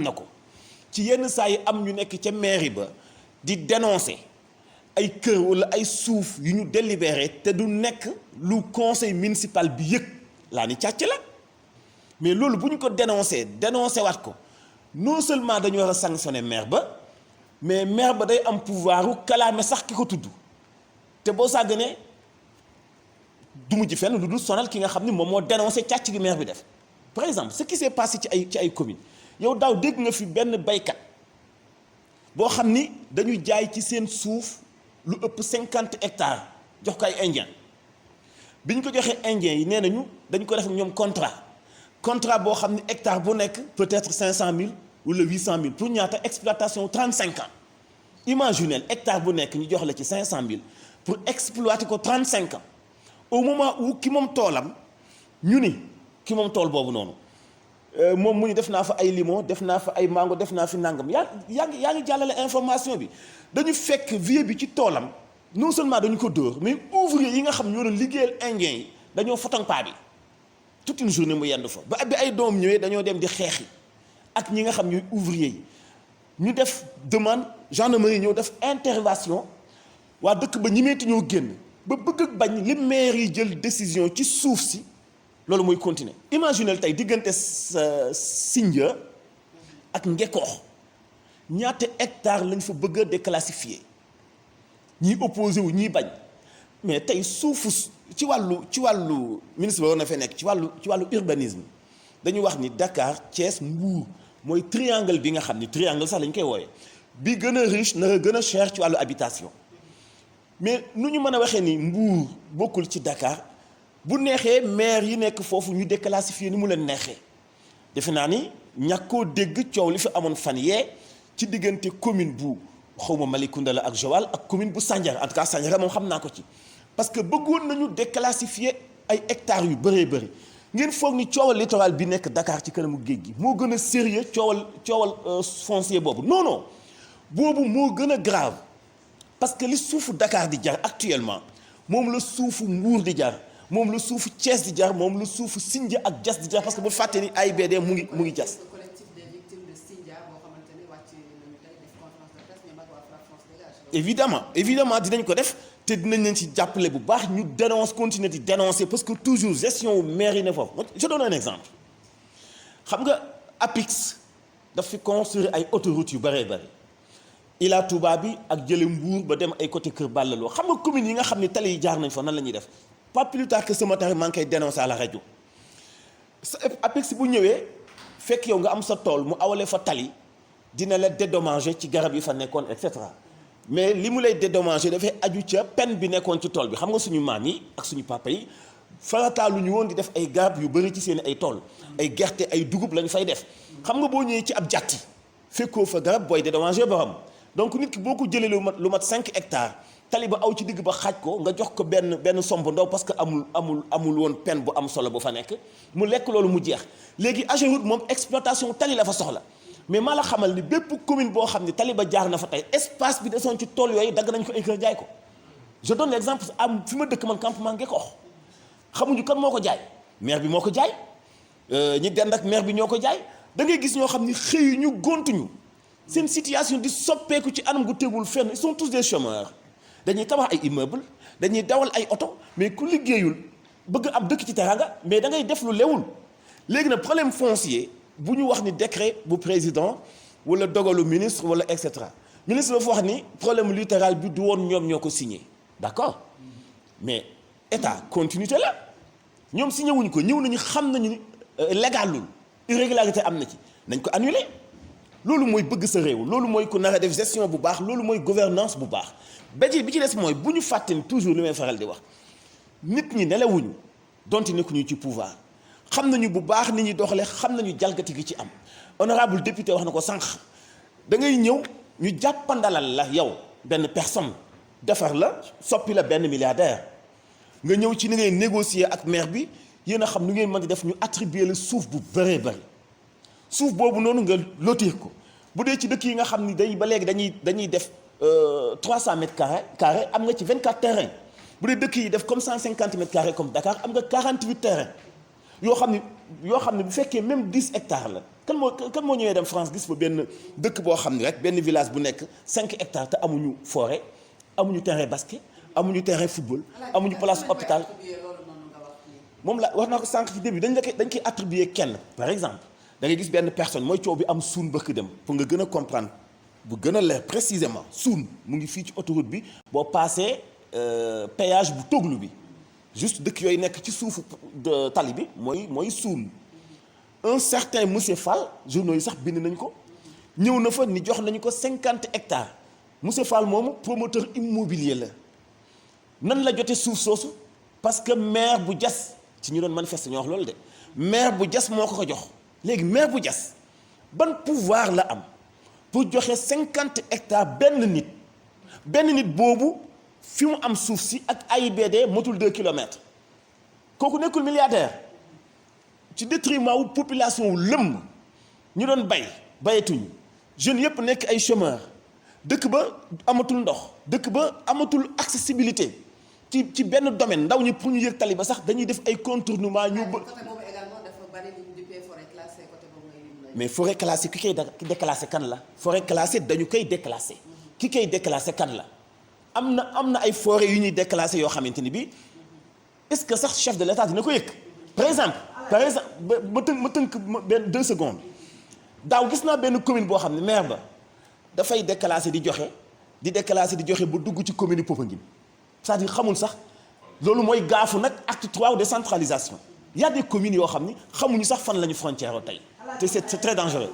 na ko ci yenn saa yi am ñu nekk ca mairie ba di dénoncer ay kër wala ay suuf yu ñu délibéré te du nekk lu conseil municipal bi yëg laa ni càcc la mais loolu bu ñu ko dénoncé waat ko non seulement dañu war a sanctionner maire ba mais maire ba day am pouvoir u kalaame sax ki ko tudd te boo sàgganee du mujj fenn lu dul sonal ki nga xam ni moom moo dénoncé càcc gi maire bi def. par exemple ce qui s'est passé ci ay communes yow daaw dégg nga fi benn baykat boo xam ni dañu jaay ci seen suuf lu ëpp 50 hectares jox ko ay indien bi ñu ko joxee indien yi nee nañu dañ ko def ak ñoom contrat boo xam ni hectare bu nekk peut-être 500 000 wala 800 000 pour ñaata exploitation 35 ans imaginez hectare bu nekk ñu jox la ci 500 000 pour exploiter ko 35 ans au moment où ki moom toolam ñu ni ki moom tool boobu noonu moom mu ñu def naa fa ay limon def naa fa ay mango def naa fi nangam yaa ngi jàllale information bi dañu fekk vieux bi ci toolam non seulement dañu ko dóor mais ouvrier yi nga xam ñoo doon liggéeyal indien yi dañoo foton paa bi toute une journée mu yendu fa ba bi ay doom ñëwee dañoo dem di xeexi ak ñi nga xam ñooy ouvrier yi ñu def demande gendarmerie ñëw def intervention waa dëkk ba ñimeeti ñoo génn ba bëgg ak bañ li maire yi jël décision ci suuf si loolu mooy continuer imaginez tey diggante Sindia ak Ngekoox ñaata hectare lañ fa bëgg a déclassifier ñii opposé wu ñii bañ mais tey suufu ci wàllu ministre ba war na fee nekk ci wàllu urbanisme dañu wax ni Dakar Thiès Mbour mooy triangle bi nga xam ni triangle sax lañ koy wooye bi gën a riche na gën a cher ci wàllu habitation mais nu ñu mën a waxee ni Mbour bokkul ci Dakar bu neexee maire yi nekk foofu ñu déclassifier ni mu leen neexee defe naa ni ñàkkoo dégg coow li fi amoon fan yee ci diggante commune bu xawma Malicounda la ak Joal ak commune bu Sandiara en tout cas Sandiara moom xam naa ko ci parce que bëggoon nañu déclassifier ay hectares yu bëree bëri ngeen foog ni coowal littoral bi nekk Dakar ci kanamu géej gi moo gën a sérieux coowal foncier boobu non boobu moo gën a grave parce que li suufu Dakar di jar actuellement moom la suufu Mbour di jar moom la suufu Thiès di jar moom la suufu Sindia ak Diass di jar parce que bu fàtte ni AIBD mu ngi Diass. évidemment dinañ ko def te dinañ leen ci jàppale bu baax ñu continuer di dénoncer parce que toujours gestion wu maire yi ne foofu je donne un exemple xam nga APIX daf fi construire ay autoroutes yu bëree bëri Ila Touba bi ak jële Mbour ba dem ay côté Kër Ballaloo xam nga communes yi nga xam ne tali yi jaar nañ fa nan la ñuy def pas plus tard que ce matin maa ngi koy dénoncer à la rajo APIX bu ñëwee fekk yow nga am sa tool mu awalee fa tali dina la dédommager ci garab yi fa nekkoon et cetera mais li mu lay dédommager dafay aju ca peine bi nekkoon ci tool bi xam nga suñu maam yi ak suñu papa yi farataalu ñu woon di def ay garab yu bëri ci seen ay tool ay gerte ay dugub lañ fay def xam nga boo ñëwee ci ab jàtti fekkoo fa garab booy dédommager borom donc nit ki boo ko jëlee lu mat 5 hectares tali ba aw ci digg ba xaaj ko nga jox ko benn somb ndaw parce que amul woon peine bu am solo bu fa nekk mu lekk loolu mu jeex léegi AGEROUTE moom exploitation tali la fa soxla mais maa la xamal ni bépp commune boo xam ni tali ba jaar na fa tey espace bi desoon ci tool yooyu dagg nañ ko ay kër jaay ko je donne l'exemple am fi ma dëkk man campement Ngekoox xamuñu kan moo ko jaay maire bi moo ko jaay ñi dend ak maire bi ñoo ko jaay da ngay gis ñoo xam ni xëy ñu gontuñu seen situation di soppeeku ci anam gu tegul fenn ils sont tous des chômeurs dañuy tabax ay immeuble dañuy dawal ay oto mais ku liggéeyul bëgg am dëkk ci teranga mais da ngay def lu lewul léegi nag problème foncier bu ñu wax ni décret bu président wala dogalu ministre wala et cetera ministre dafa wax ni problème littoral bi du woon ñoom ñoo ko signé d'accord mais état continuité la ñoom signé wuñ ko ñëw nañu xam nañu ni légalul irrégularité am na ci nañ ko annulé loolu mooy bëgg sa réew loolu mooy ku nar a def gestion bu baax loolu mooy gouvernance bu baax bi ci des mooy bu ñu fàtte ni toujours li may faral di wax nit ñi nelawuñu donte nekkuñu ci pouvoir xam nañu bu baax nit ñi doxale xam nañu jalgati gi ci am honorable député wax na ko sànq da ngay ñëw ñu jàppandalal la yow benn personne defar la soppi la benn milliardaire nga ñëw ci ni ngay négocier ak maire bi yéen a xam nu ngeen mën di def ñu attribuer la suuf bu bëree bëri suuf boobu noonu nga lotir ko bu dee ci dëkk yi nga xam ni ba léegi dañuy def 300 mètres carrés am nga ci 24 terrains bu dee dëkk yi def comme 150 mètres carrés comme Dakar am nga 48 terrains yoo xam ne bu fekkee même 10 hectares la kan moo ñëwee dem France gis fa benn dëkk boo xam ne rek benn village bu nekk 5 hectares te amuñu forêt amuñu terrain basket amuñu terrain football amuñu place hôpital. moom la wax naa ko sànq ci début dañ koy attribuer kenn. par exemple da ngay gis benn personne mooy coow bi am suun bëkk dem pour nga gën a comprendre bu gën a leer précisément suun mu ngi fii ci autoroute bi boo paasee péage bu Toglu bi juste dëkk yooyu nekk ci suufu tali bi mooy suun. un certain monsieur Fall journaux yi sax bind nañ ko ñëw na fa ni jox nañu ko 50 hectares monsieur Fall moomu promoteur immobilier la nan la jote suuf soosu parce que maire bu Diass ci ñu doon manifester ñoo wax loolu de maire bu Diass moo ko jox léegi maire bu Diass ban pouvoir la am pour joxe 50 hectares benn nit boobu fi mu am suuf si ak AIBD motul 2 kilomètres kooku nekkul milliardaire. ci détriment wu population wu lëmm ñu doon bayetuñu jeunes yëpp nekk ay chômeurs dëkk ba amatul ndox dëkk ba amatul accessibilité ci benn domaine ndaw ñi pour ñu yëg tali ba sax dañuy def ay contournement ñu ba. côté boobu également dafa bari li ñu duppee forêt classée côté boobu ngay mais forêt classée ki koy déclassé kan la. forêt classée dañu koy déclassé ki koy déclassé kan la am na ay forêt yu ñuy déclassé yoo xamante ni bi est-ce que sax chef de l'État dina ko yëg par exemple ma tënk benn 2 secondes daaw gis naa benn commune boo xam ne maire ba dafay déclassé di joxe ba dugg ci commune Popenguine c'est-à-dire xamul sax loolu mooy gaafu nag acte 3 décentralisation il y a des communes yoo xam ni xamuñu sax fan la ñu frontière tey te c'est très dangereux.